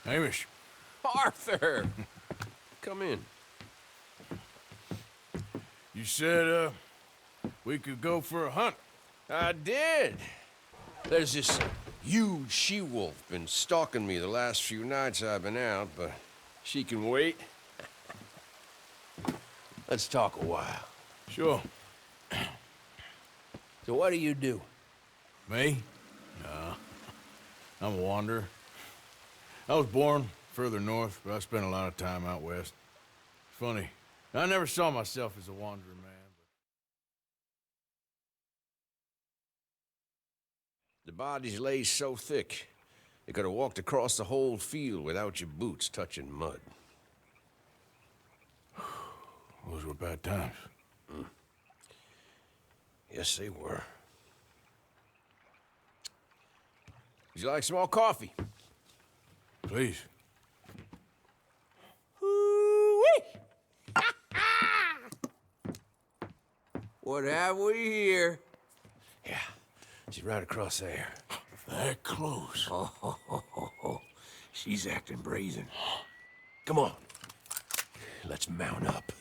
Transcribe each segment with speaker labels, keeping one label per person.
Speaker 1: Hamish.
Speaker 2: Arthur! Come in.
Speaker 1: You said, we could go for a hunt.
Speaker 2: I did. There's this huge she-wolf been stalking me the last few nights I've been out, but she can wait. Let's talk a while.
Speaker 1: Sure.
Speaker 2: So what do you do?
Speaker 1: Me? Nah. I'm a wanderer. I was born further north, but I spent a lot of time out west. It's funny. I never saw myself as a wandering man, but...
Speaker 2: The bodies lay so thick, you could have walked across the whole field without your boots touching mud.
Speaker 1: Those were bad times.
Speaker 2: Yes, they were. Would you like some more coffee?
Speaker 1: Please.
Speaker 2: What have we here? Yeah, she's right across there.
Speaker 1: That close.
Speaker 2: Oh, she's acting brazen. Come on, let's mount up.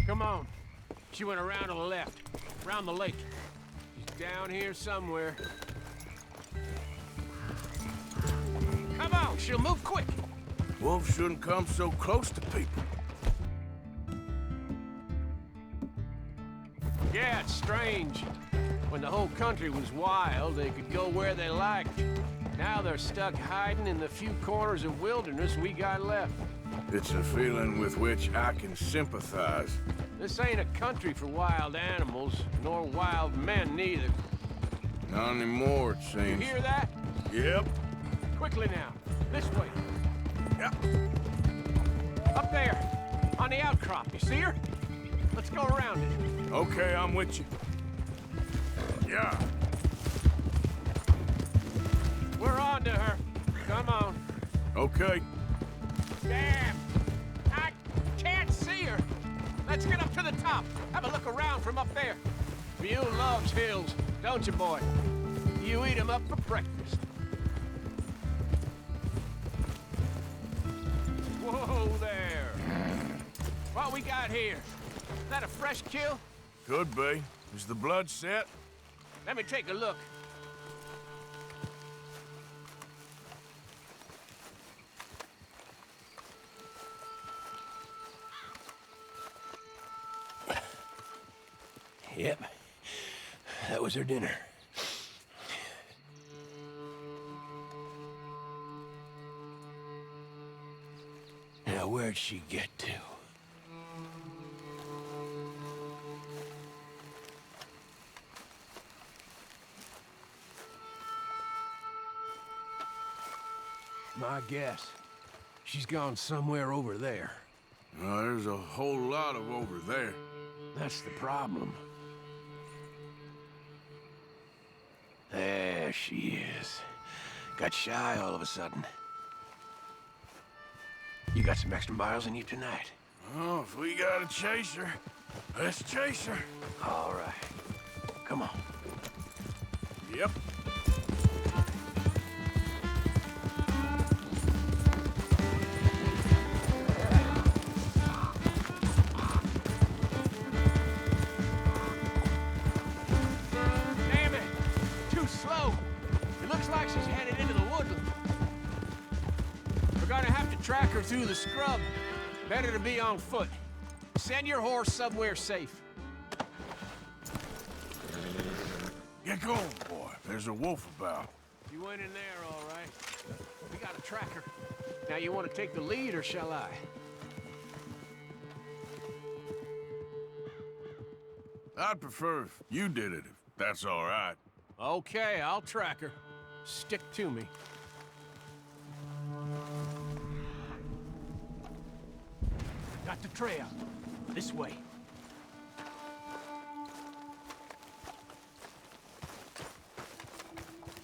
Speaker 2: Come on. She went around to the left, around the lake. She's down here somewhere. Come on, she'll move quick.
Speaker 1: Wolves shouldn't come so close to people.
Speaker 2: Yeah, it's strange. When the whole country was wild, they could go where they liked. Now they're stuck hiding in the few corners of wilderness we got left.
Speaker 1: It's a feeling with which I can sympathize.
Speaker 2: This ain't a country for wild animals, nor wild men neither.
Speaker 1: Not anymore, it
Speaker 2: You
Speaker 1: seems.
Speaker 2: hear that?
Speaker 1: Yep.
Speaker 2: Quickly now. This way.
Speaker 1: Yep.
Speaker 2: Up there. On the outcrop. You see her? Let's go around it.
Speaker 1: Okay, I'm with you. Yeah.
Speaker 2: We're on to her. Come on.
Speaker 1: Okay.
Speaker 2: Damn! I can't see her! Let's get up to the top. Have a look around from up there. You loves hills, don't you, boy? You eat 'em up for breakfast. Whoa there! What we got here? Is that a fresh kill?
Speaker 1: Could be. Is the blood set?
Speaker 2: Let me take a look. Yep. That was her dinner. Now, where'd she get to? My guess. She's gone somewhere over there.
Speaker 1: No, there's a whole lot of over there.
Speaker 2: That's the problem. There she is. Got shy all of a sudden. You got some extra miles in you tonight.
Speaker 1: Oh, if we gotta chase her, let's chase her.
Speaker 2: All right. Come on.
Speaker 1: Yep.
Speaker 2: Damn it! Too slow. It looks like she's headed into the woodland. We're gonna have to track her through the scrub. Better to be on foot. Send your horse somewhere safe.
Speaker 1: Get going, boy. There's a wolf about.
Speaker 2: You went in there, all right. We got a tracker. Now, you want to take the lead, or shall I?
Speaker 1: I'd prefer if you did it, if that's all right.
Speaker 2: Okay, I'll track her. Stick to me. Got the trail. This way.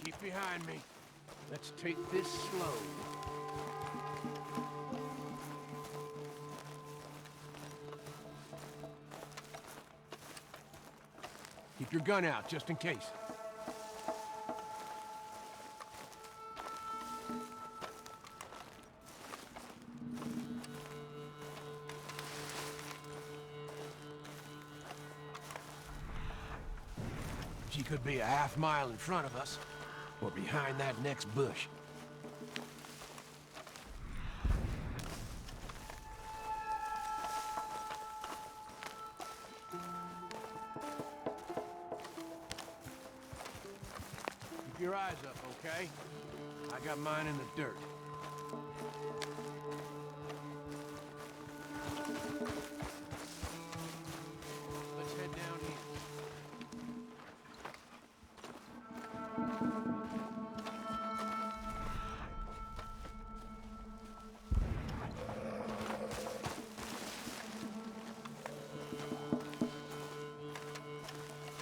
Speaker 2: Keep behind me. Let's take this slow. Keep your gun out, just in case. She could be a half mile in front of us, or behind that next bush. Keep your eyes up, okay? I got mine in the dirt. Let's head down here.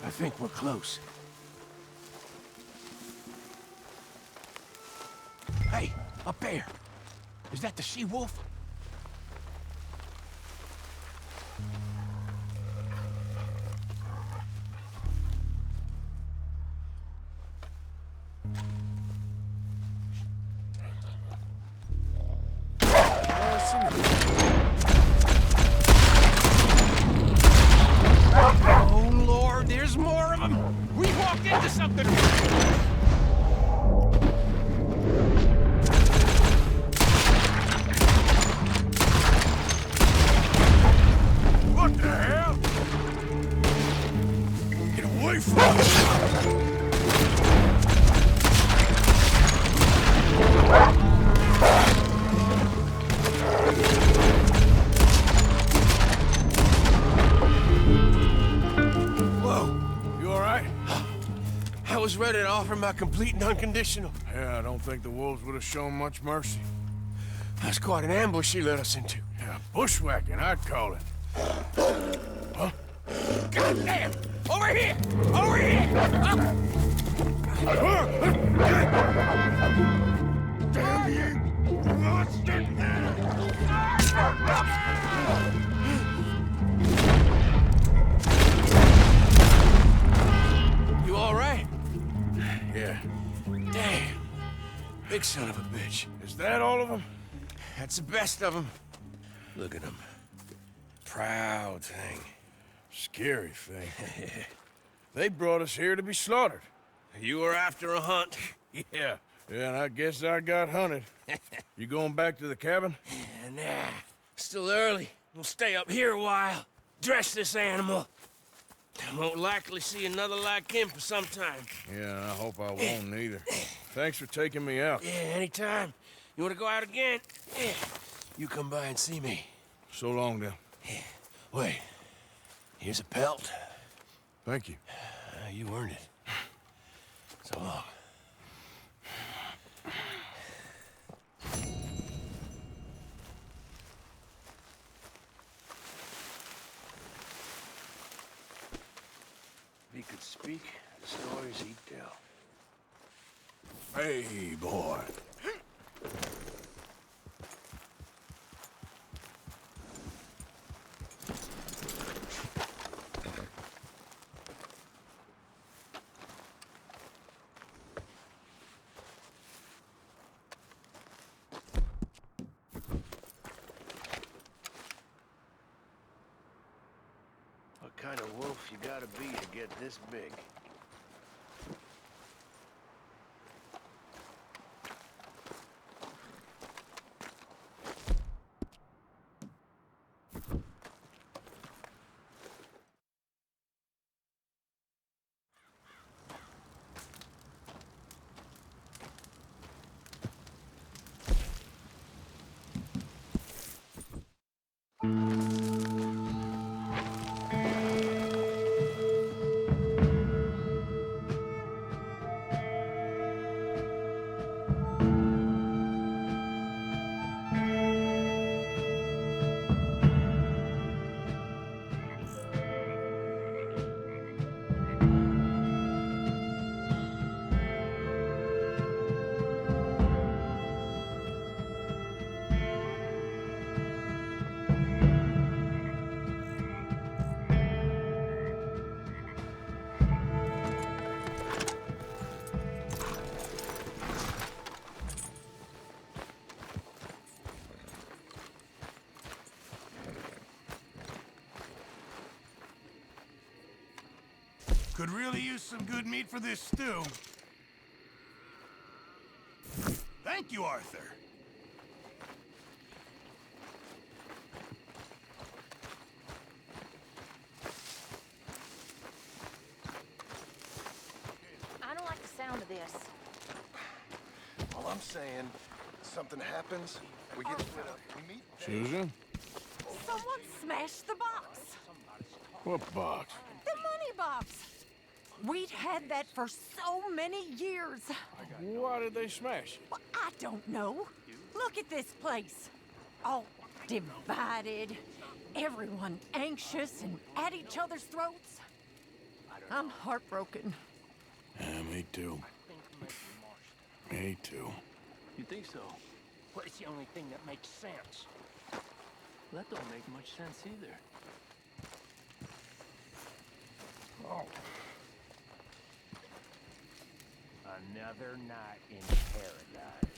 Speaker 2: I think we're close. Hey, up there. Is that the she-wolf? Oh, Lord, there's more of them. We walked into something. What the hell? Get away from me! I was ready to offer my complete and unconditional.
Speaker 1: Yeah, I don't think the wolves would have shown much mercy.
Speaker 2: That's quite an ambush she led us into.
Speaker 1: Yeah, bushwhacking, I'd call it. Huh?
Speaker 2: God damn! Over here! Over here!
Speaker 1: Damn you! Monster!
Speaker 2: You all right?
Speaker 1: Yeah.
Speaker 2: Damn. Big son of a bitch.
Speaker 1: Is that all of them?
Speaker 2: That's the best of them. Look at him. Proud thing.
Speaker 1: Scary thing. They brought us here to be slaughtered.
Speaker 2: You were after a hunt.
Speaker 1: Yeah. Yeah, and I guess I got hunted. You going back to the cabin?
Speaker 2: Nah, still early. We'll stay up here a while. Dress this animal. Won't likely see another like him for some time.
Speaker 1: Yeah, and I hope I won't either. Thanks for taking me out.
Speaker 2: Yeah, anytime. You want to go out again? Yeah. You come by and see me.
Speaker 1: So long, then.
Speaker 2: Wait. Here's a pelt.
Speaker 1: Thank you.
Speaker 2: You earned it. So long. If he could speak, the stories he'd tell.
Speaker 1: Hey, boy.
Speaker 2: What kind of wolf you gotta be to get this big?
Speaker 3: Could really use some good meat for this stew. Thank you, Arthur.
Speaker 4: I don't like the sound of this.
Speaker 5: All I'm saying, something happens, we get split up. We meet.
Speaker 1: Susan?
Speaker 4: Someone smashed the box.
Speaker 1: What box?
Speaker 4: The money box. We'd had that for so many years.
Speaker 1: Why did they smash it?
Speaker 4: Well, I don't know. Look at this place. All divided. Everyone anxious and at each other's throats. I'm heartbroken.
Speaker 1: Yeah, me too. Me too.
Speaker 6: You think so? Well, it's the only thing that makes sense. That don't make much sense either. Oh. Another night in paradise.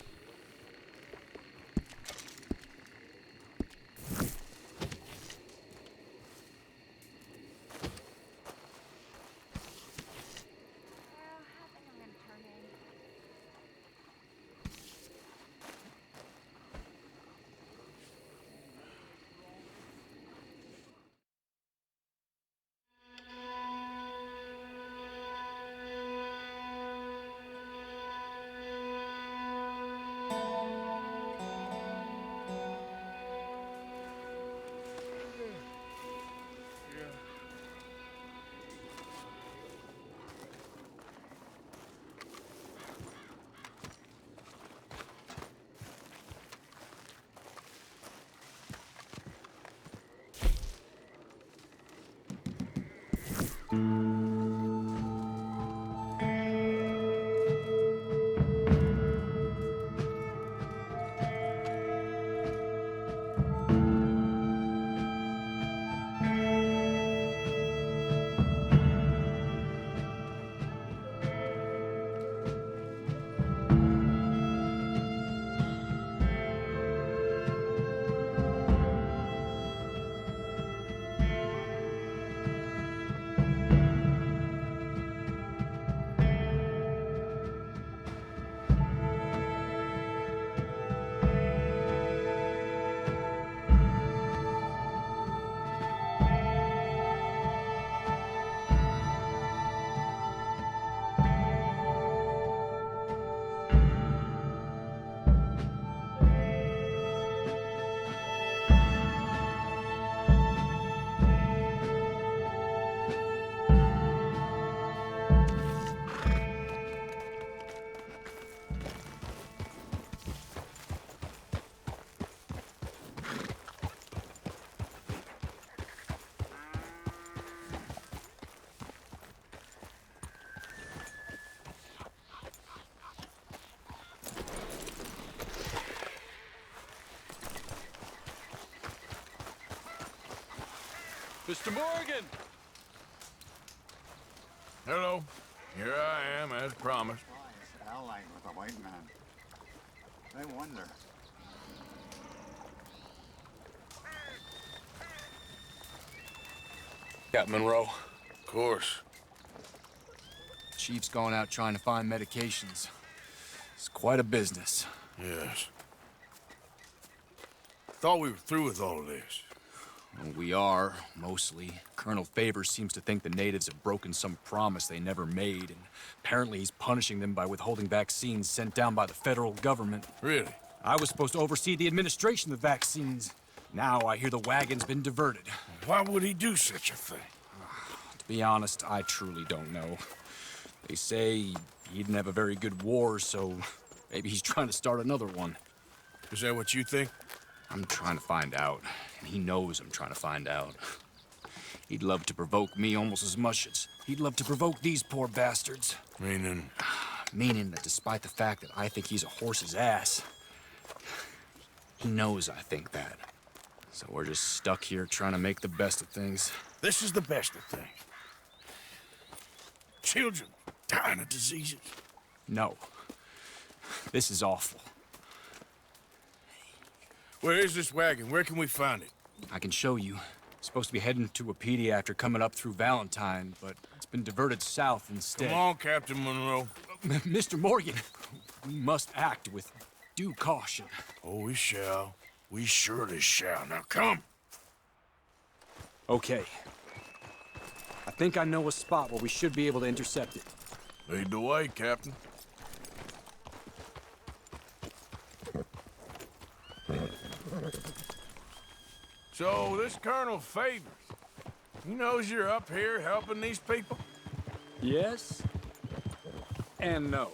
Speaker 2: Mr. Morgan!
Speaker 1: Hello. Here I am, as promised.
Speaker 7: Allied with a white man. I wonder.
Speaker 8: Got Monroe.
Speaker 1: Of course.
Speaker 8: Chief's gone out trying to find medications. It's quite a business.
Speaker 1: Yes. Thought we were through with all of this.
Speaker 8: Well, we are, mostly. Colonel Favors seems to think the natives have broken some promise they never made, and apparently he's punishing them by withholding vaccines sent down by the federal government.
Speaker 1: Really?
Speaker 8: I was supposed to oversee the administration of the vaccines. Now I hear the wagon's been diverted.
Speaker 1: Why would he do such a thing?
Speaker 8: To be honest, I truly don't know. They say he didn't have a very good war, so maybe he's trying to start another one.
Speaker 1: Is that what you think?
Speaker 8: I'm trying to find out, and he knows I'm trying to find out. He'd love to provoke me almost as much as he'd love to provoke these poor bastards.
Speaker 1: Meaning?
Speaker 8: Meaning that despite the fact that I think he's a horse's ass, he knows I think that. So we're just stuck here trying to make the best of things.
Speaker 1: This is the best of things. Children dying of diseases.
Speaker 8: No. This is awful.
Speaker 1: Where is this wagon? Where can we find it?
Speaker 8: I can show you. Supposed to be heading to a PD after coming up through Valentine, but it's been diverted south instead.
Speaker 1: Come on, Captain Monroe.
Speaker 8: Mr. Morgan, we must act with due caution.
Speaker 1: Oh, we shall. We surely shall. Now come.
Speaker 8: Okay. I think I know a spot where we should be able to intercept it.
Speaker 1: Lead the way, Captain. So, this Colonel Favors, he knows you're up here helping these people?
Speaker 8: Yes and no.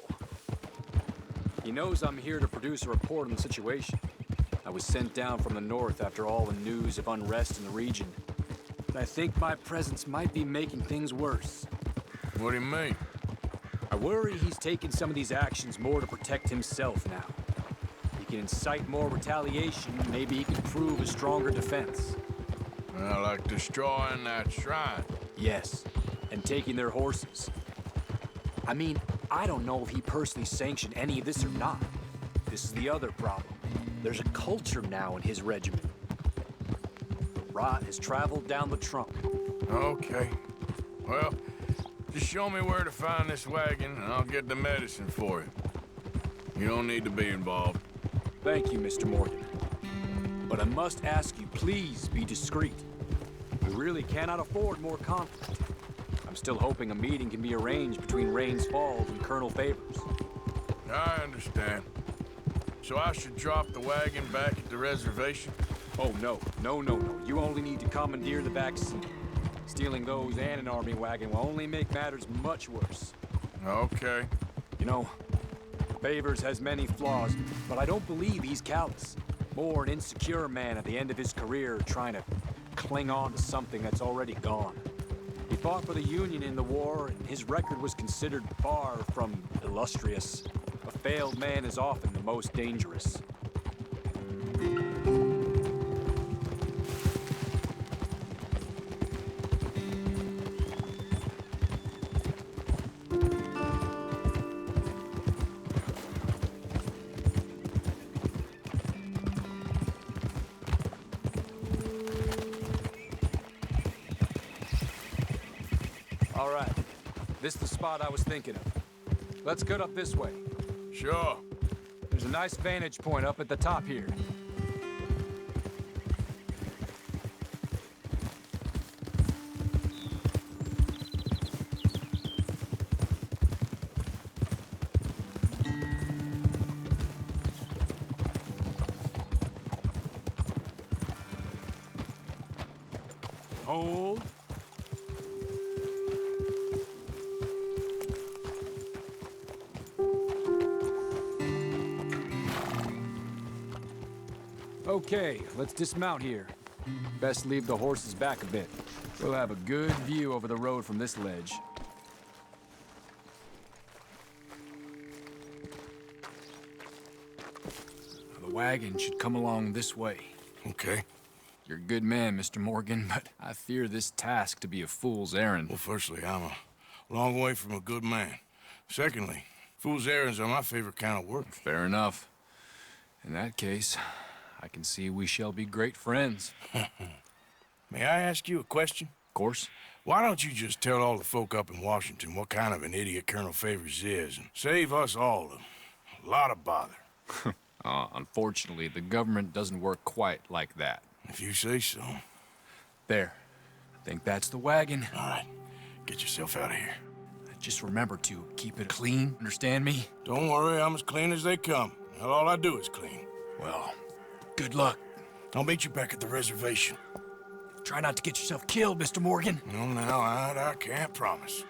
Speaker 8: He knows I'm here to produce a report on the situation. I was sent down from the north after all the news of unrest in the region. But I think my presence might be making things worse.
Speaker 1: What do you mean?
Speaker 8: I worry he's taking some of these actions more to protect himself now. He can incite more retaliation, maybe he can prove a stronger defense.
Speaker 1: Like destroying that shrine.
Speaker 8: Yes, and taking their horses. I mean, I don't know if he personally sanctioned any of this or not. This is the other problem. There's a culture now in his regiment. The rot has traveled down the trunk.
Speaker 1: Okay. Well, just show me where to find this wagon, and I'll get the medicine for you. You don't need to be involved.
Speaker 8: Thank you, Mr. Morgan. But I must ask you, please be discreet. We really cannot afford more conflict. I'm still hoping a meeting can be arranged between Rains Falls and Colonel Favors.
Speaker 1: I understand. So I should drop the wagon back at the reservation?
Speaker 8: Oh, no. No. You only need to commandeer the back seat. Stealing those and an army wagon will only make matters much worse.
Speaker 1: Okay.
Speaker 8: You know, Favors has many flaws, but I don't believe he's callous. More an insecure man at the end of his career trying to cling on to something that's already gone. He fought for the Union in the war, and his record was considered far from illustrious. A failed man is often the most dangerous. All right, this is the spot I was thinking of. Let's get up this way.
Speaker 1: Sure.
Speaker 8: There's a nice vantage point up at the top here. Hold. Okay, let's dismount here. Best leave the horses back a bit. We'll have a good view over the road from this ledge. The wagon should come along this way.
Speaker 1: Okay.
Speaker 8: You're a good man, Mr. Morgan, but I fear this task to be a fool's errand.
Speaker 1: Well, firstly, I'm a long way from a good man. Secondly, fool's errands are my favorite kind of work.
Speaker 8: Fair enough. In that case, I can see we shall be great friends.
Speaker 1: May I ask you a question?
Speaker 8: Of course.
Speaker 1: Why don't you just tell all the folk up in Washington what kind of an idiot Colonel Favors is, and save us all a lot of bother?
Speaker 8: Unfortunately, the government doesn't work quite like that.
Speaker 1: If you say so.
Speaker 8: There. I think that's the wagon.
Speaker 1: All right. Get yourself out of here.
Speaker 8: Just remember to keep it clean, understand me?
Speaker 1: Don't worry, I'm as clean as they come. Now, all I do is clean.
Speaker 8: Well, good luck.
Speaker 1: I'll meet you back at the reservation.
Speaker 8: Try not to get yourself killed, Mr. Morgan.
Speaker 1: No, now, I can't promise.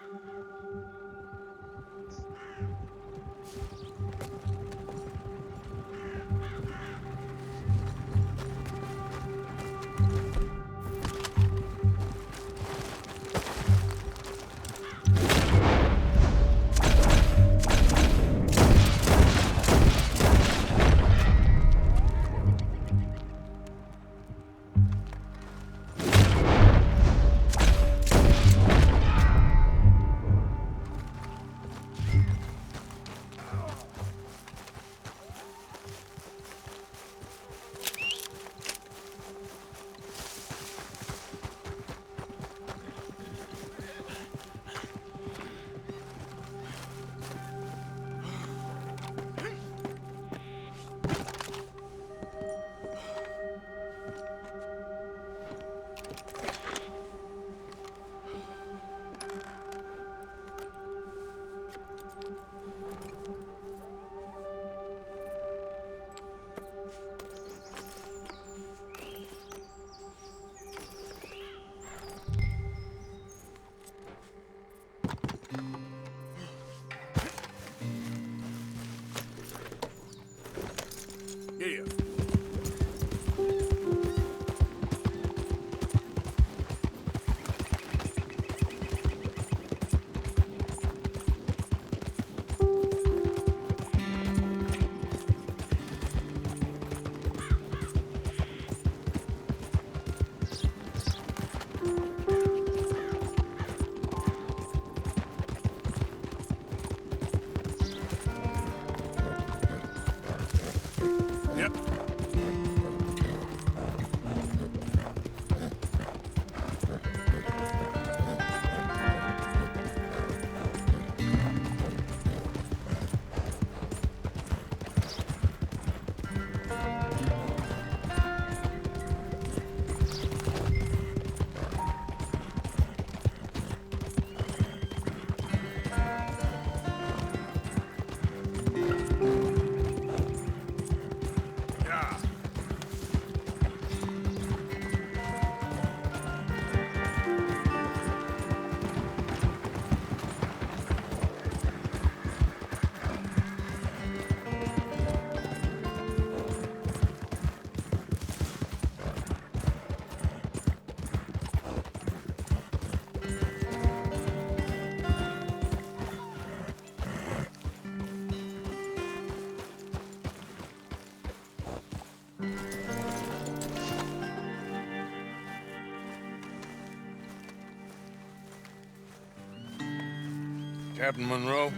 Speaker 1: Captain Monroe,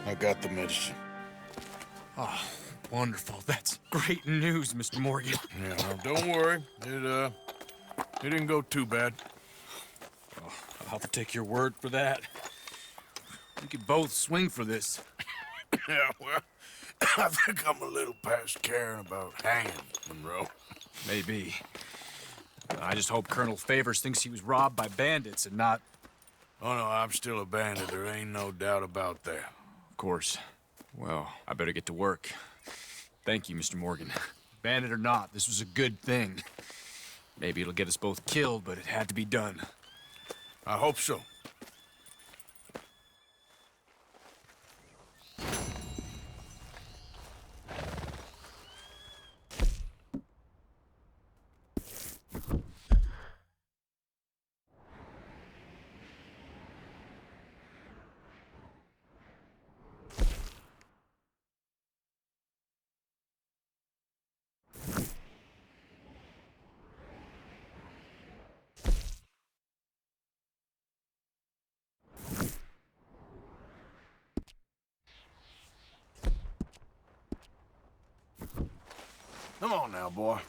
Speaker 1: I got the medicine.
Speaker 8: Oh, wonderful. That's great news, Mr. Morgan.
Speaker 1: Yeah, well, don't worry. It didn't go too bad.
Speaker 8: Oh, I'll have to take your word for that. We could both swing for this.
Speaker 1: Yeah, well, I think I'm a little past caring about hanging, Monroe.
Speaker 8: Maybe. I just hope Colonel Favors thinks he was robbed by bandits and not...
Speaker 1: Oh, no, I'm still a bandit. There ain't no doubt about that.
Speaker 8: Of course. Well, I better get to work. Thank you, Mr. Morgan. Bandit or not, this was a good thing. Maybe it'll get us both killed, but it had to be done.
Speaker 1: I hope so. Come on now, boy.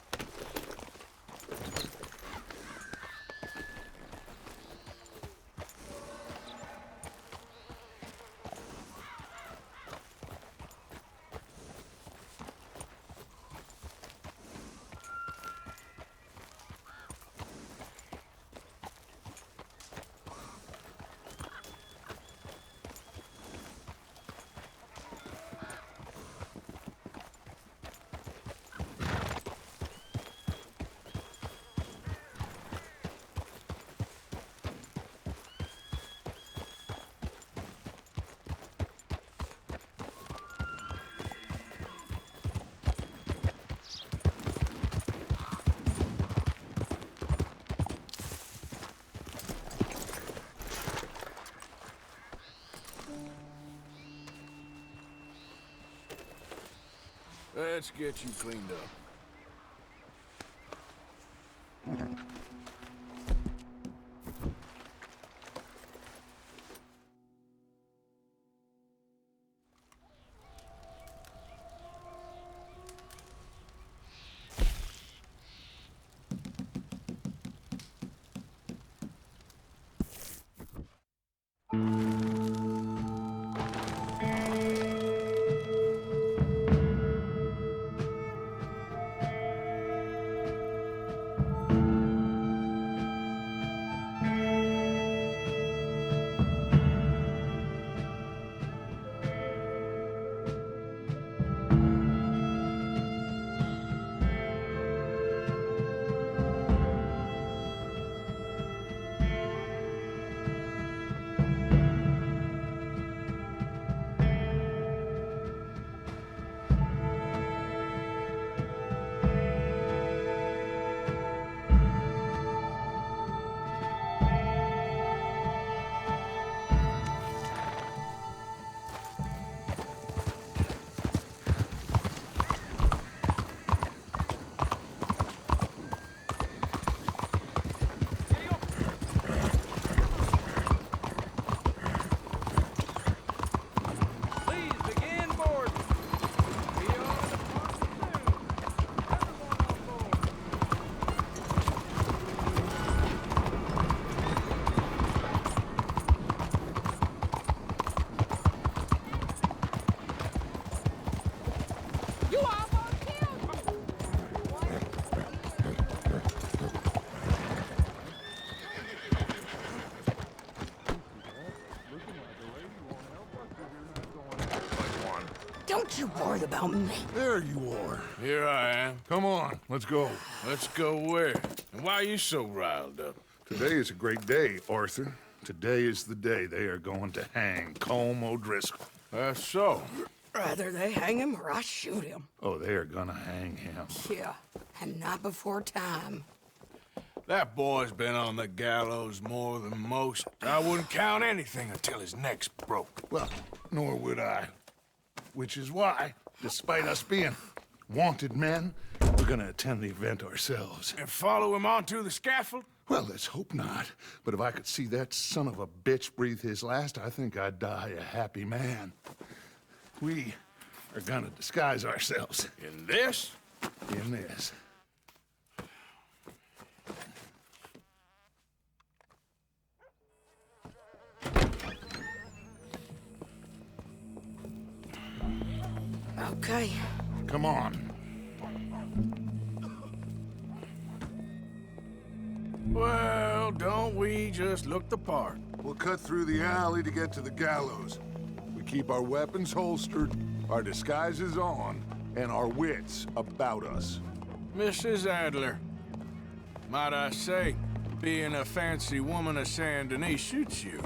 Speaker 1: Let's get you cleaned up.
Speaker 4: Don't you worry about me.
Speaker 3: There you are.
Speaker 1: Here I am.
Speaker 3: Come on, let's go.
Speaker 1: Let's go where? And why are you so riled up?
Speaker 3: Today is a great day, Arthur. Today is the day they are going to hang Colm O'Driscoll.
Speaker 1: That's so.
Speaker 9: Rather they hang him or I shoot him.
Speaker 3: Oh, they are gonna hang him.
Speaker 9: Yeah, and not before time.
Speaker 1: That boy's been on the gallows more than most. I wouldn't count anything until his neck's broke.
Speaker 3: Well, nor would I. Which is why, despite us being wanted men, we're gonna attend the event ourselves.
Speaker 1: And follow him onto the scaffold?
Speaker 3: Well, let's hope not. But if I could see that son of a bitch breathe his last, I think I'd die a happy man. We are gonna disguise ourselves.
Speaker 1: In this?
Speaker 3: In this.
Speaker 9: Okay.
Speaker 3: Come on.
Speaker 1: Well, don't we just look the part?
Speaker 3: We'll cut through the alley to get to the gallows. We keep our weapons holstered, our disguises on, and our wits about us.
Speaker 1: Mrs. Adler, might I say, being a fancy woman of Saint Denis suits you.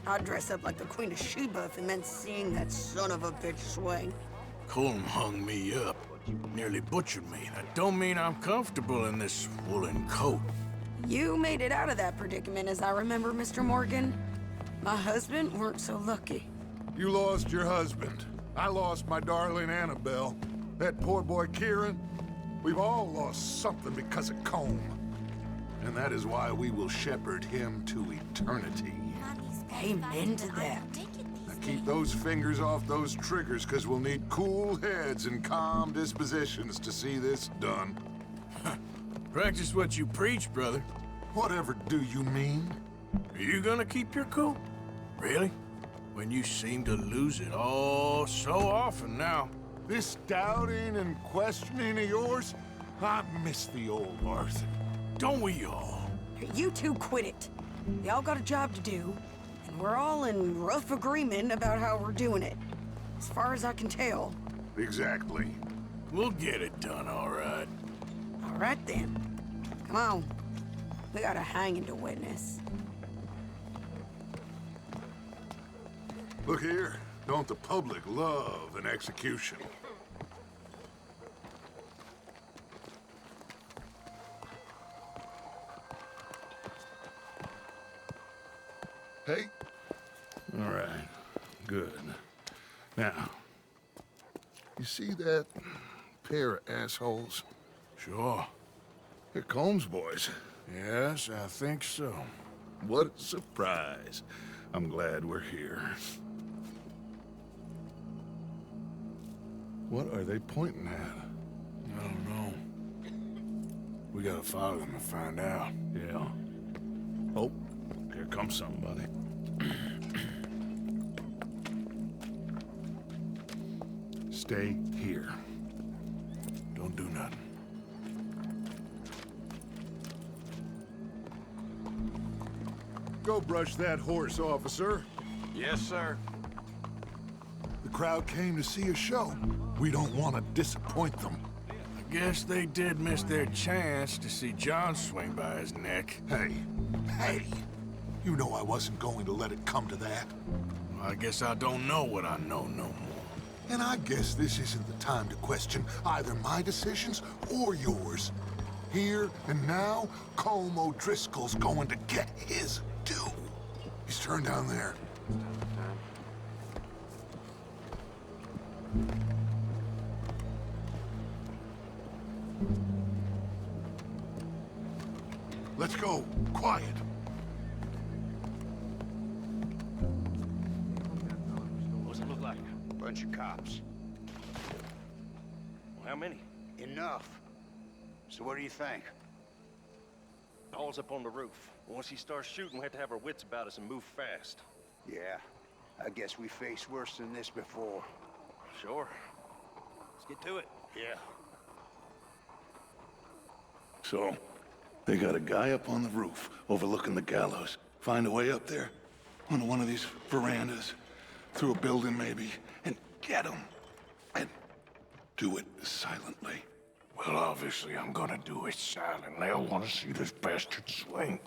Speaker 9: I'd dress up like the Queen of Sheba if it meant seeing that son of a bitch swing.
Speaker 1: Colm hung me up, nearly butchered me. That don't mean I'm comfortable in this woolen coat.
Speaker 9: You made it out of that predicament, as I remember, Mr. Morgan. My husband weren't so lucky.
Speaker 3: You lost your husband. I lost my darling Annabelle. That poor boy Kieran. We've all lost something because of Colm. And that is why we will shepherd him to eternity.
Speaker 9: Amen to that.
Speaker 3: Now keep those fingers off those triggers, because we'll need cool heads and calm dispositions to see this done.
Speaker 1: Practice what you preach, brother.
Speaker 3: Whatever do you mean?
Speaker 1: Are you gonna keep your cool? Really? When you seem to lose it all so often now.
Speaker 3: This doubting and questioning of yours, I miss the old Arthur.
Speaker 1: Don't we all?
Speaker 9: You two quit it. Y'all got a job to do, and we're all in rough agreement about how we're doing it. As far as I can tell.
Speaker 3: Exactly.
Speaker 1: We'll get it done, all right.
Speaker 9: All right, then. Come on. We got a hanging to witness.
Speaker 3: Look here. Don't the public love an execution? Hey? All right. Good. Now, you see that pair of assholes?
Speaker 1: Sure.
Speaker 3: They're Combs boys.
Speaker 1: Yes, I think so.
Speaker 3: What a surprise. I'm glad we're here. What are they pointing at?
Speaker 1: I don't know. We gotta follow them and find out.
Speaker 3: Yeah. Oh, here comes somebody. Stay here.
Speaker 1: Don't do nothing.
Speaker 3: Go brush that horse, officer.
Speaker 2: Yes, sir.
Speaker 3: The crowd came to see a show. We don't want to disappoint them.
Speaker 1: I guess they did miss their chance to see John swing by his neck.
Speaker 3: Hey, you know I wasn't going to let it come to that.
Speaker 1: Well, I guess I don't know what I know no more.
Speaker 3: And I guess this isn't the time to question either my decisions or yours. Here and now, Colm O'Driscoll's going to get his due. He's turned down there. Let's go. Quiet.
Speaker 2: What's it look like?
Speaker 7: Bunch of cops.
Speaker 2: Well, how many?
Speaker 7: Enough. So what do you think?
Speaker 2: Paul's up on the roof. Once he starts shooting, we have to have our wits about us and move fast.
Speaker 7: Yeah, I guess we faced worse than this before.
Speaker 2: Sure. Let's get to it.
Speaker 7: Yeah.
Speaker 3: So, they got a guy up on the roof overlooking the gallows. Find a way up there, onto one of these verandas, through a building maybe, and get him. And do it silently.
Speaker 1: Well, obviously I'm gonna do it silently. I want to see this bastard swing.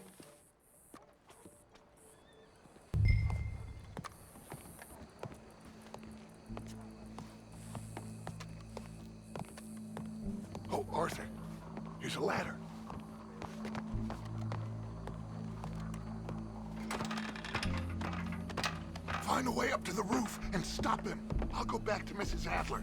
Speaker 3: Oh, Arthur, here's a ladder. Find a way up to the roof and stop him. I'll go back to Mrs. Adler.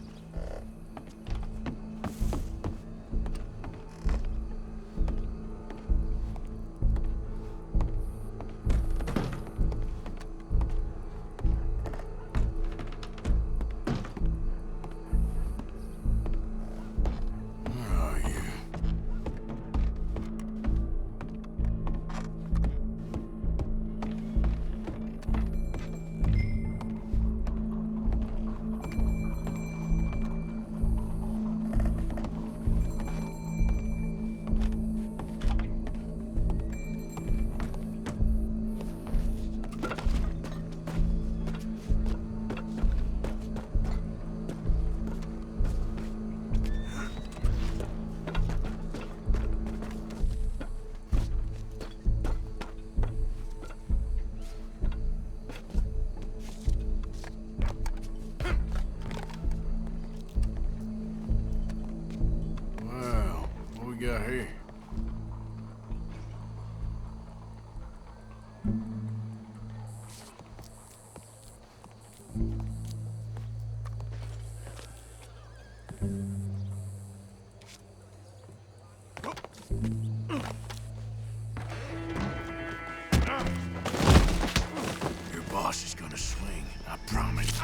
Speaker 1: I promise.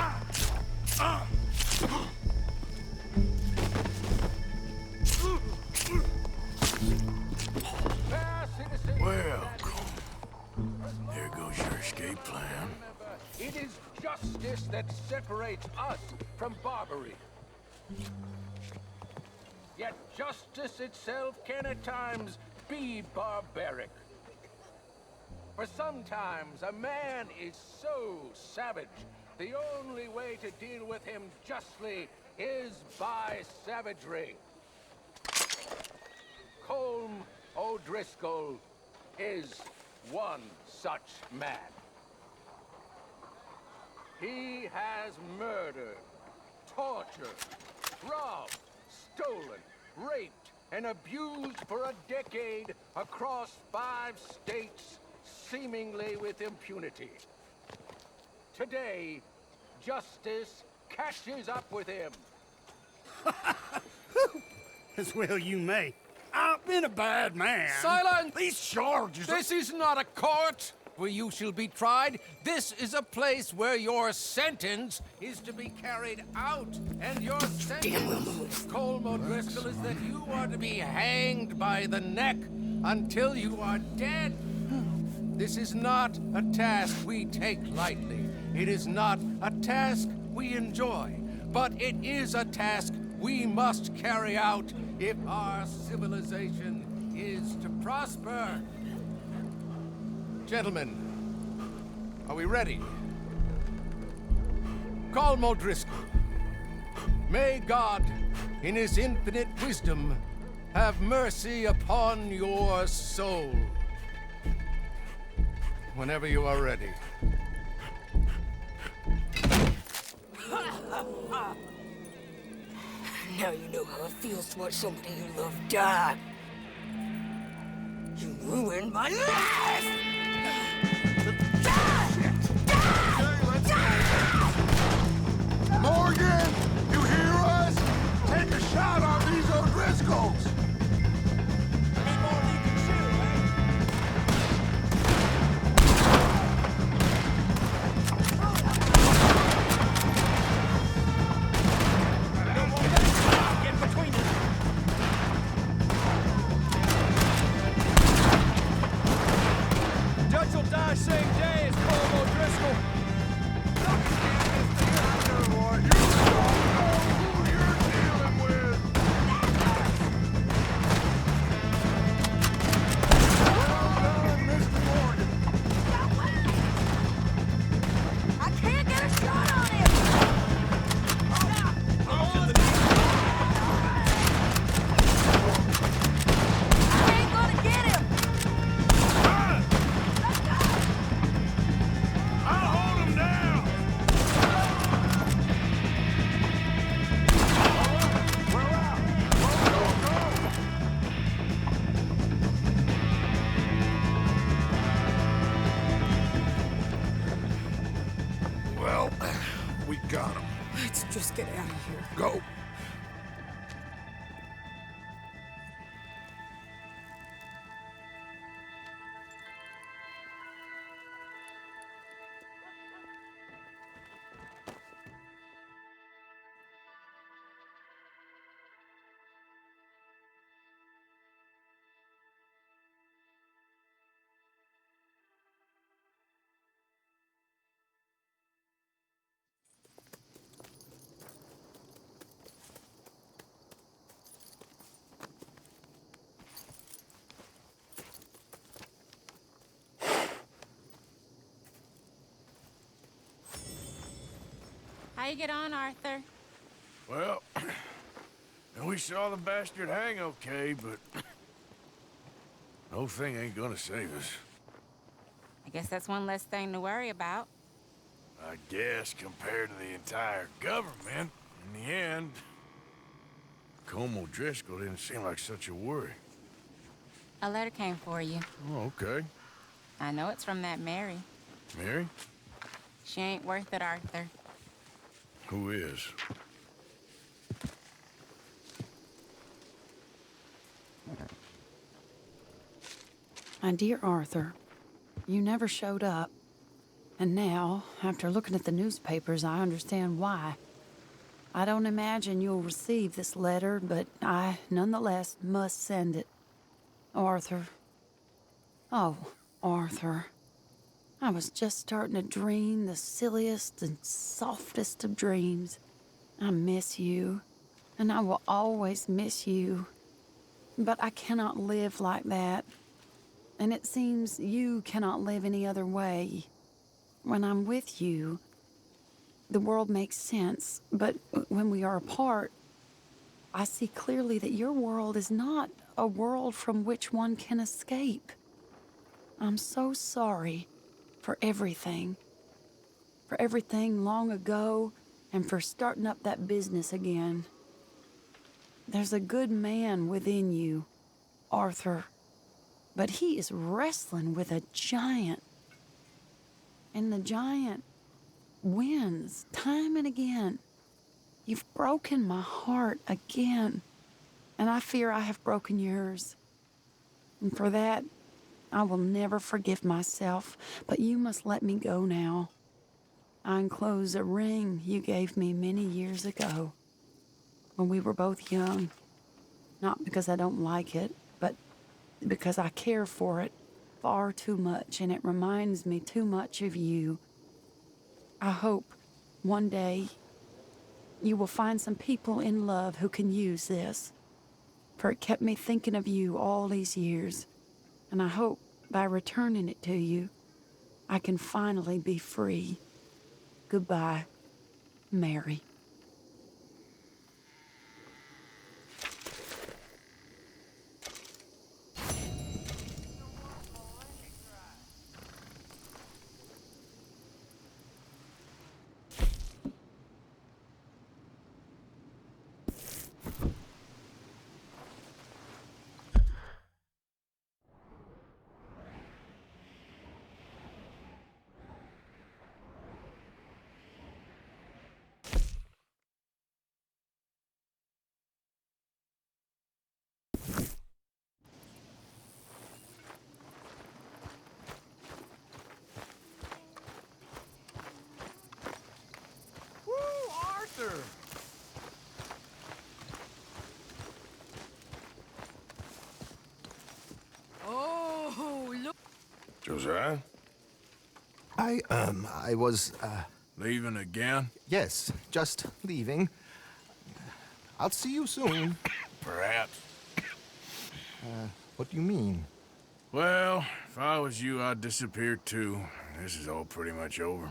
Speaker 1: Welcome. There goes your escape plan.
Speaker 2: It is justice that separates us from Barbary. Yet justice itself can at times be barbaric. For sometimes a man is so savage, the only way to deal with him justly is by savagery. Colm O'Driscoll is one such man. He has murdered, tortured, robbed, stolen, raped, and abused for a decade across 5 states, seemingly with impunity. Today, justice catches up with him.
Speaker 10: As well you may. I've been a bad man.
Speaker 2: Silence!
Speaker 10: These charges
Speaker 2: This is not a court where you shall be tried. This is a place where your sentence is to be carried out. And your sentence, Colm O'Driscoll, is that you are to be hanged by the neck until you are dead. This is not a task we take lightly. It is not a task we enjoy. But it is a task we must carry out if our civilization is to prosper. Gentlemen, are we ready? Colm O'Driscoll, may God, in his infinite wisdom, have mercy upon your soul. Whenever you are ready.
Speaker 9: Now you know how it feels to watch somebody you love die. You ruined my life!
Speaker 3: Morgan, you hear us? Take a shot on these O'Driscolls. We got him.
Speaker 9: Let's just get out of here.
Speaker 3: Go.
Speaker 11: How you get on, Arthur?
Speaker 1: Well, we saw the bastard hang okay, but the whole thing ain't gonna save us.
Speaker 11: I guess that's one less thing to worry about.
Speaker 1: I guess compared to the entire government, in the end, Colm O'Driscoll didn't seem like such a worry.
Speaker 11: A letter came for you.
Speaker 1: Oh, okay.
Speaker 11: I know it's from that Mary.
Speaker 1: Mary?
Speaker 11: She ain't worth it, Arthur.
Speaker 1: Who is?
Speaker 9: My dear Arthur, you never showed up.
Speaker 12: And now, after looking at the newspapers, I understand why. I don't imagine you'll receive this letter, but I, nonetheless, must send it. Arthur. Oh, Arthur. I was just starting to dream the silliest and softest of dreams. I miss you, and I will always miss you. But I cannot live like that. And it seems you cannot live any other way. When I'm with you, the world makes sense, but when we are apart, I see clearly that your world is not a world from which one can escape. I'm so sorry for everything. For everything long ago, and for starting up that business again. There's a good man within you, Arthur, but he is wrestling with a giant. And the giant wins time and again. You've broken my heart again, and I fear I have broken yours. And for that, I will never forgive myself, but you must let me go now. I enclose a ring you gave me many years ago, when we were both young. Not because I don't like it, but because I care for it far too much, and it reminds me too much of you. I hope one day you will find some people in love who can use this, for it kept me thinking of you all these years, and I hope by returning it to you, I can finally be free. Goodbye, Mary.
Speaker 2: Woo, Arthur!
Speaker 9: Oh, look.
Speaker 1: Josiah?
Speaker 5: I was,
Speaker 1: Leaving again?
Speaker 5: yes, just leaving. I'll see you soon.
Speaker 1: Perhaps.
Speaker 5: What do you mean?
Speaker 1: Well, if I was you, I'd disappear too. This is all pretty much over.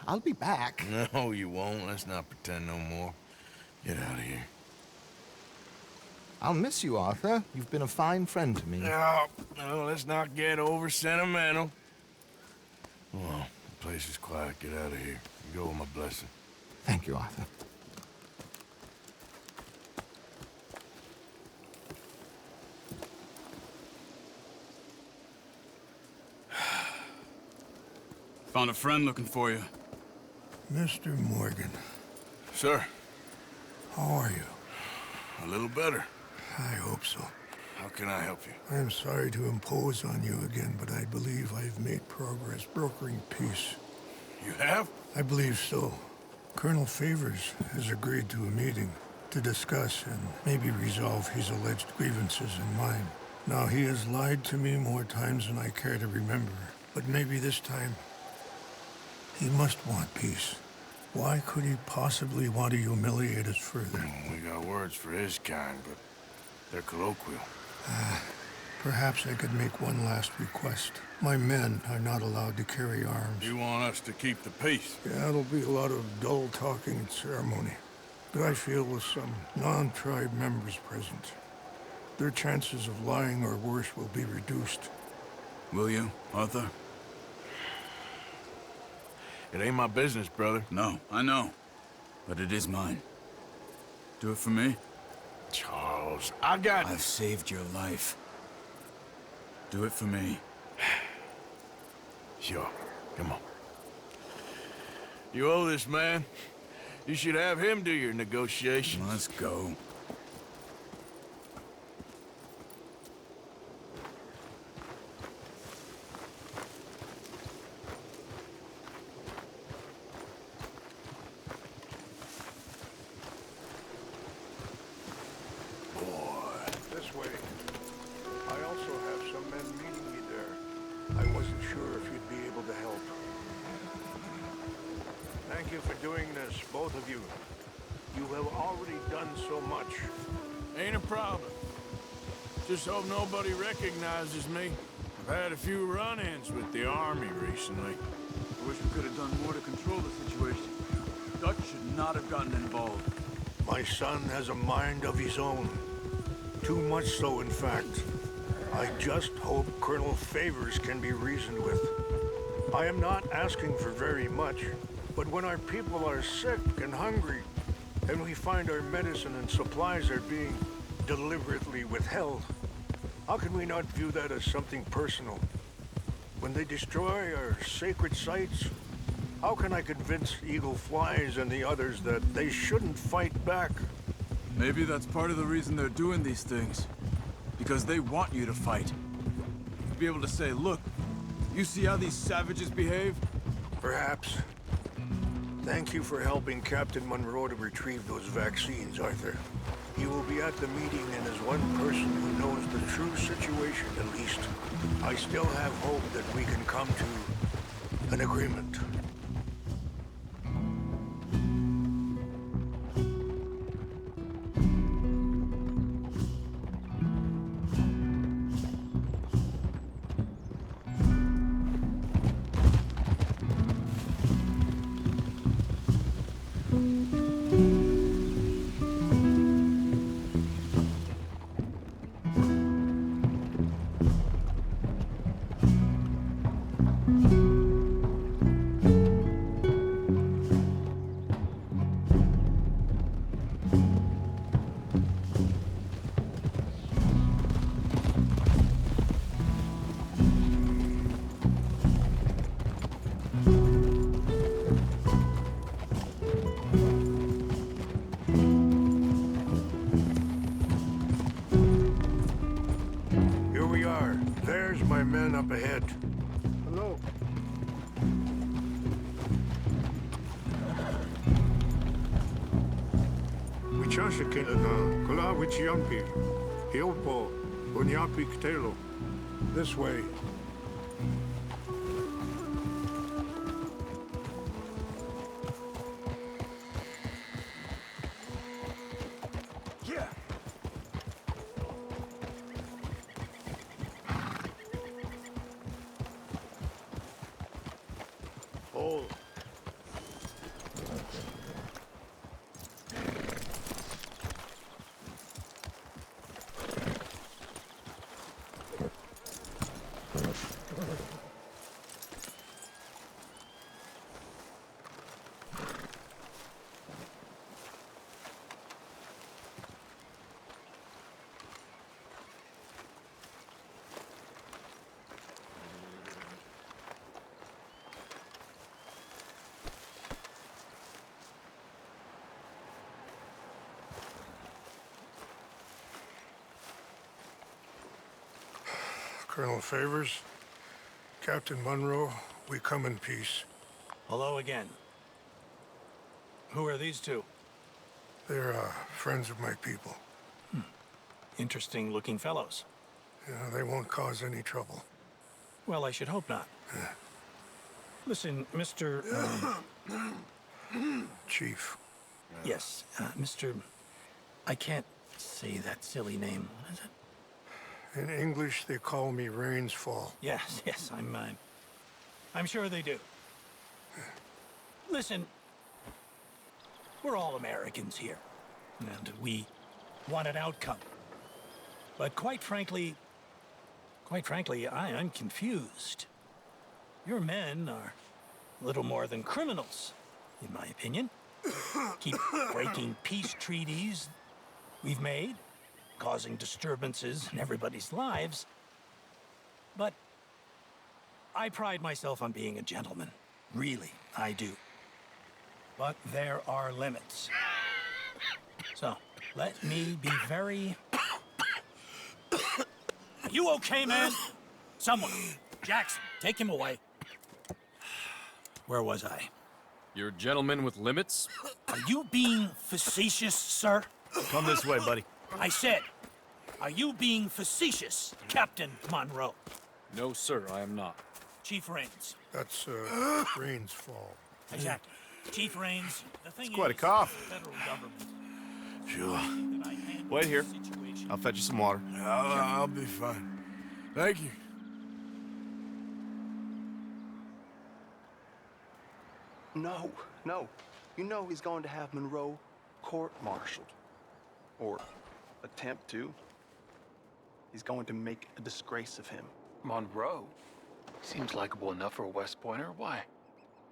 Speaker 5: I'll be back.
Speaker 1: No, you won't. Let's not pretend no more. Get out of here.
Speaker 5: I'll miss you, Arthur. You've been a fine friend to me.
Speaker 1: No, let's not get over sentimental. Well, the place is quiet. Get out of here. You go with my blessing.
Speaker 5: Thank you, Arthur.
Speaker 13: Found a friend looking for you.
Speaker 3: Mr. Morgan,
Speaker 1: Sir,
Speaker 3: how are you?
Speaker 1: a little better.
Speaker 3: I hope so.
Speaker 1: How can I help you?
Speaker 3: I am sorry to impose on you again, but I believe I've made progress brokering peace.
Speaker 1: You have?
Speaker 3: I believe so. Colonel Favors has agreed to a meeting to discuss and maybe resolve his alleged grievances and mine. Now, he has lied to me more times than I care to remember, but maybe this time he must want peace. Why could he possibly want to humiliate us further?
Speaker 1: We got words for his kind, but they're colloquial.
Speaker 3: Perhaps I could make one last request. My men are not allowed to carry arms.
Speaker 1: You want us to keep the peace?
Speaker 3: Yeah, it'll be a lot of dull talking and ceremony. But I feel with some non-tribe members present, their chances of lying or worse will be reduced.
Speaker 13: Will you, Arthur?
Speaker 1: It ain't my business, brother.
Speaker 13: No, I know. But it is mine. Do it for me?
Speaker 1: Charles, I got...
Speaker 13: I've saved your life. Do it for me.
Speaker 1: Sure. Come on. You owe this man. You should have him do your negotiations.
Speaker 13: Let's go.
Speaker 14: Thank you for doing this, both of you. You have already done so much.
Speaker 1: Ain't a problem. Just hope nobody recognizes me. I've had a few run-ins with the army recently.
Speaker 13: I wish we could have done more to control the situation. Dutch should not have gotten involved.
Speaker 14: My son has a mind of his own. Too much so, in fact. I just hope Colonel Favors can be reasoned with. I am not asking for very much, but when our people are sick and hungry, and we find our medicine and supplies are being deliberately withheld, how can we not view that as something personal? When they destroy our sacred sites, how can I convince Eagle Flies and the others that they shouldn't fight back?
Speaker 13: Maybe that's part of the reason they're doing these things. Because they want you to fight. To be able to say, look, you see how these savages behave?
Speaker 14: Perhaps. Thank you for helping Captain Monroe to retrieve those vaccines, Arthur. He will be at the meeting and is one person who knows the true situation, at least. I still have hope that we can come to an agreement. My men up ahead.
Speaker 10: Hello. Wichasha Kenana, Kula Wichiampi, Hilpo, Unyapi Ktelo.
Speaker 14: This way.
Speaker 10: Yeah.
Speaker 14: Hold. Colonel Favors, Captain Monroe, we come in peace.
Speaker 15: Hello again. Who are these two?
Speaker 14: They're friends of my people.
Speaker 15: Interesting looking fellows.
Speaker 14: Yeah, they won't cause any trouble.
Speaker 15: Well, I should hope not. Listen, Mr.
Speaker 14: Chief.
Speaker 15: Yes, Mr. I can't say that silly name. What is it?
Speaker 14: In English, they call me Rainsfall.
Speaker 15: Yes, I'm sure they do. Listen, we're all Americans here, and we want an outcome. But quite frankly, I'm confused. Your men are little more than criminals, in my opinion. Keep breaking peace treaties we've made, causing disturbances in everybody's lives. But I pride myself on being a gentleman. Really, I do. But there are limits. So, let me be very... Are you okay, man? Someone. Jackson, take him away. Where was I?
Speaker 16: You're a gentleman with limits?
Speaker 15: Are you being facetious, sir?
Speaker 16: Come this way, buddy.
Speaker 15: I said, are you being facetious, Captain Monroe?
Speaker 16: No, sir, I am not.
Speaker 15: Chief Rains.
Speaker 14: That's, Rains' fault.
Speaker 15: Exactly. Chief Rains, the thing
Speaker 16: It's quite a
Speaker 15: is,
Speaker 16: cough.
Speaker 15: the federal government.
Speaker 1: Sure.
Speaker 16: Wait here. I'll fetch you some water.
Speaker 1: I'll be fine. Thank you.
Speaker 17: No, no. You know he's going to have Monroe court-martialed. Or attempt to. He's going to make a disgrace of him.
Speaker 6: Monroe? Seems likable enough for a West Pointer. Why?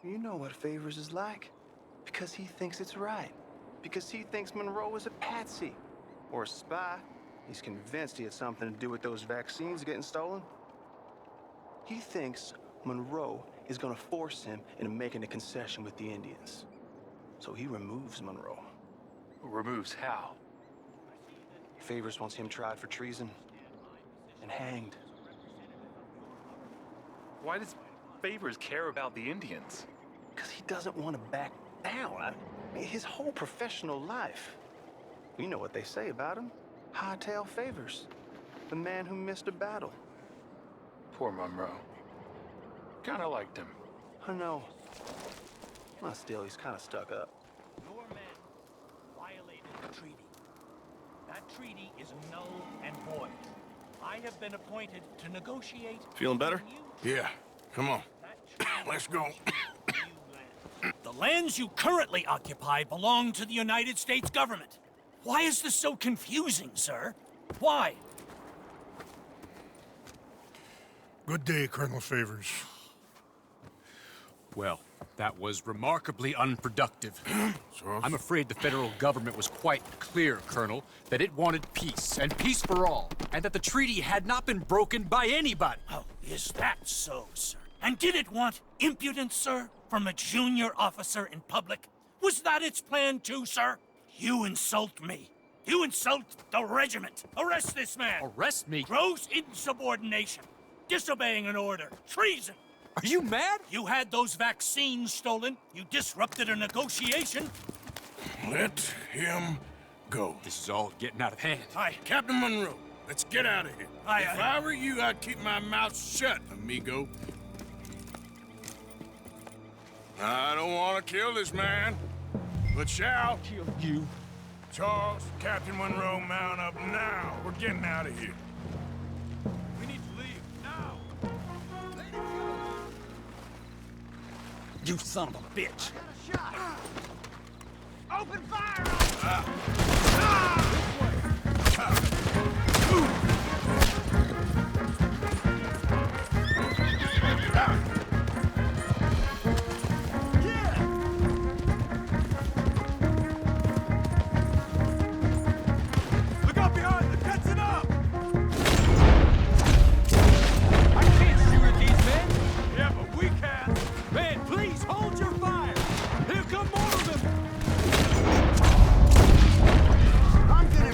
Speaker 17: You know what Favors is like. Because he thinks it's right. Because he thinks Monroe is a patsy. Or a spy. He's convinced he had something to do with those vaccines getting stolen. He thinks Monroe is gonna force him into making a concession with the Indians. So he removes Monroe.
Speaker 6: Removes how?
Speaker 17: Favors wants him tried for treason and hanged.
Speaker 6: Why does Favors care about the Indians?
Speaker 17: Because he doesn't want to back down. I mean, his whole professional life. You know what they say about him. Hightail Favors. The man who missed a battle.
Speaker 6: Poor Monroe. Kinda liked him.
Speaker 17: I know. Well, still, he's kind of stuck up.
Speaker 15: Your men violated the treaty. That treaty is null and void. I have been appointed to negotiate...
Speaker 16: Feeling better?
Speaker 1: Yeah, come on. Let's go.
Speaker 15: The lands you currently occupy belong to the United States government. Why is this so confusing, sir? Why?
Speaker 10: Good day, Colonel Favors.
Speaker 8: Well, that was remarkably unproductive. I'm afraid the federal government was quite clear, Colonel, that it wanted peace, and peace for all, and that the treaty had not been broken by anybody.
Speaker 15: Oh, is that so, sir? And did it want impudence, sir, from a junior officer in public? Was that its plan too, sir? You insult me. You insult the regiment. Arrest this man.
Speaker 8: Arrest me?
Speaker 15: Gross insubordination. Disobeying an order. Treason.
Speaker 8: Are you mad?
Speaker 15: You had those vaccines stolen. You disrupted a negotiation.
Speaker 1: Let him go.
Speaker 8: This is all getting out of hand.
Speaker 15: Aye.
Speaker 1: Captain Monroe, let's get out of here. If I were you, I'd keep my mouth shut, amigo. I don't want to kill this man, but shall
Speaker 6: kill you.
Speaker 1: Charles, Captain Monroe, mount up now. We're getting out of here.
Speaker 6: We need to leave now.
Speaker 15: You son of a bitch.
Speaker 2: Open fire!
Speaker 13: Look out behind! They're catching up!
Speaker 6: I can't shoot at these men.
Speaker 13: Yeah, but we can!
Speaker 8: Man, please hold your fire! Here come more of them!
Speaker 7: I'm gonna...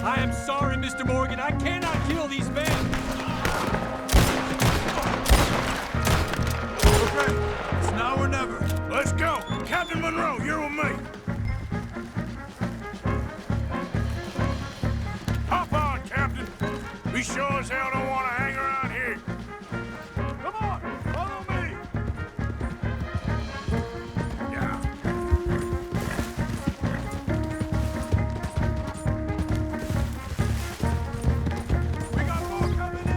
Speaker 8: I am sorry, Mr. Morgan. I cannot kill these men.
Speaker 3: Okay, it's now or never. Let's go. Captain Monroe, you're with me. Hop on, Captain. We sure as hell don't want to hang around here. Come on, follow me. Yeah. We got more coming in.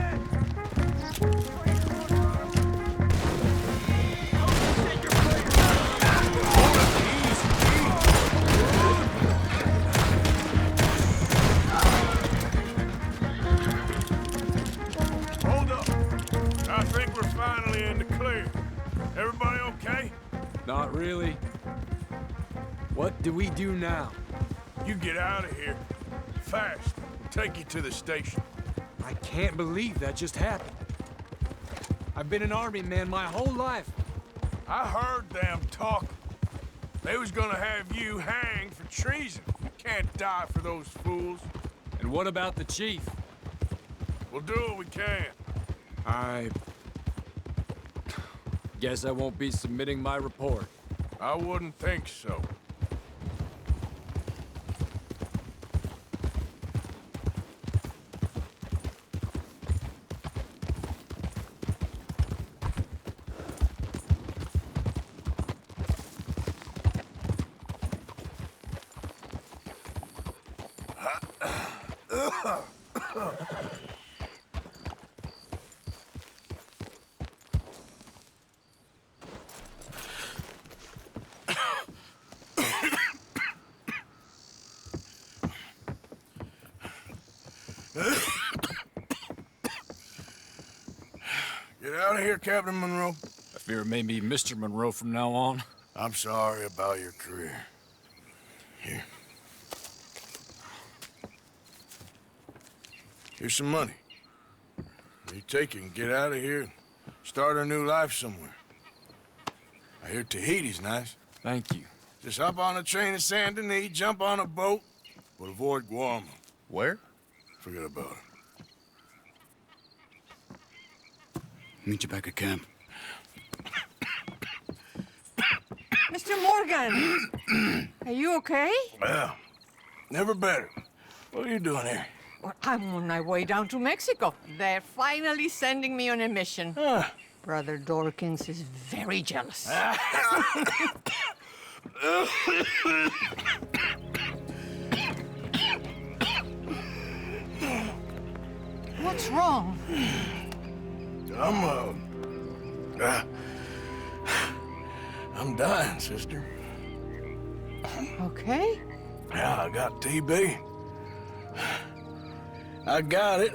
Speaker 3: Hold up. I think we're finally in the clear. Everybody okay?
Speaker 8: Not really. What do we do now?
Speaker 3: You get out of here. Fast. Take you to the station.
Speaker 8: I can't believe that just happened. I've been an army man my whole life.
Speaker 3: I heard them talk. They was gonna have you hanged for treason. You can't die for those fools.
Speaker 8: And what about the chief?
Speaker 3: We'll do what we can.
Speaker 8: I guess I won't be submitting my report.
Speaker 3: I wouldn't think so. Get out of here, Captain Monroe.
Speaker 8: I fear it may be Mr. Monroe from now on.
Speaker 3: I'm sorry about your career. Here. Here's some money. You take it and get out of here and start a new life somewhere. I hear Tahiti's nice.
Speaker 8: Thank you.
Speaker 3: Just hop on a train to Saint Denis, jump on a boat, but avoid Guam.
Speaker 16: Where?
Speaker 3: Forget about it.
Speaker 10: Meet you back at camp.
Speaker 4: Mr. Morgan! Are you okay?
Speaker 3: Well, never better. What are you doing here?
Speaker 4: Well, I'm on my way down to Mexico. They're finally sending me on a mission. Brother Dorkins is very jealous. What's wrong?
Speaker 3: I'm dying, sister.
Speaker 4: Okay.
Speaker 3: Yeah, I got TB. I got it.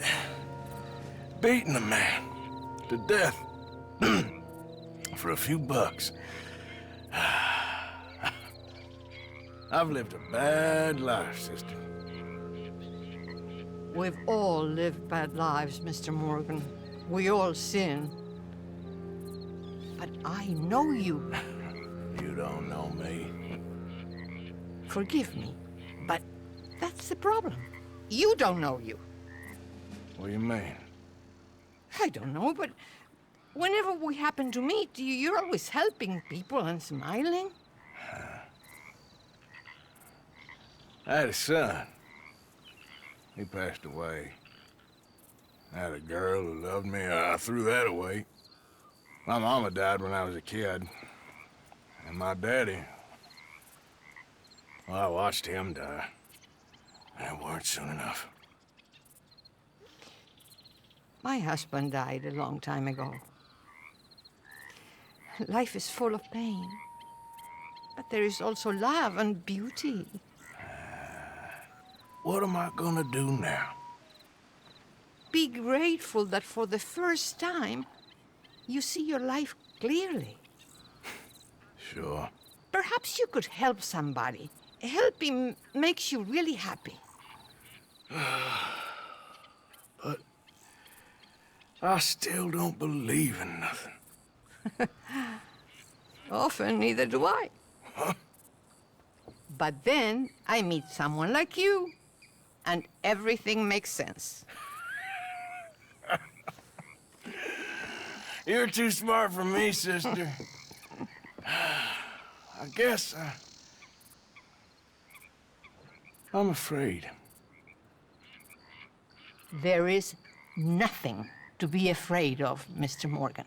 Speaker 3: Beating a man to death for a few bucks. I've lived a bad life, sister.
Speaker 4: We've all lived bad lives, Mr. Morgan. We all sin. But I know you.
Speaker 3: You don't know me.
Speaker 4: Forgive me, but that's the problem. You don't know you.
Speaker 3: What do you mean?
Speaker 4: I don't know, but whenever we happen to meet, you're always helping people and smiling.
Speaker 3: I had a son. He passed away. I had a girl who loved me. I threw that away. My mama died when I was a kid. And my daddy, well, I watched him die. And it weren't soon enough.
Speaker 4: My husband died a long time ago. Life is full of pain. But there is also love and beauty.
Speaker 3: What am I gonna do now?
Speaker 4: Be grateful that for the first time, you see your life clearly.
Speaker 3: Sure.
Speaker 4: Perhaps you could help somebody. Helping makes you really happy.
Speaker 3: But I still don't believe in nothing.
Speaker 4: Often, neither do I.
Speaker 3: Huh?
Speaker 4: But then I meet someone like you.
Speaker 18: and everything makes sense.
Speaker 1: You're too smart for me, sister. I guess I'm afraid.
Speaker 18: There is nothing to be afraid of, Mr. Morgan.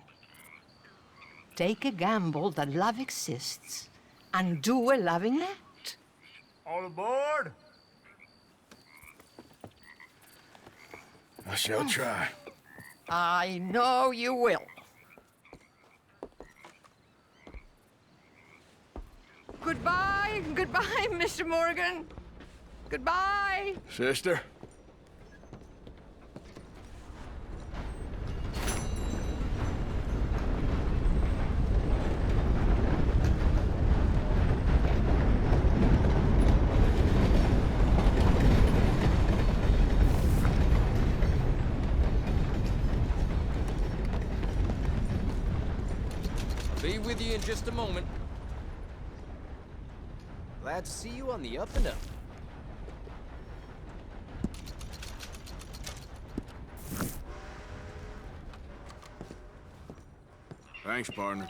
Speaker 18: Take a gamble that love exists and do a loving act.
Speaker 16: All aboard!
Speaker 1: I shall try.
Speaker 18: I know you will. Goodbye, goodbye, Mr. Morgan. Goodbye.
Speaker 1: Sister?
Speaker 19: Be with you in just a moment. Glad to see you on the up and up.
Speaker 1: Thanks, partner.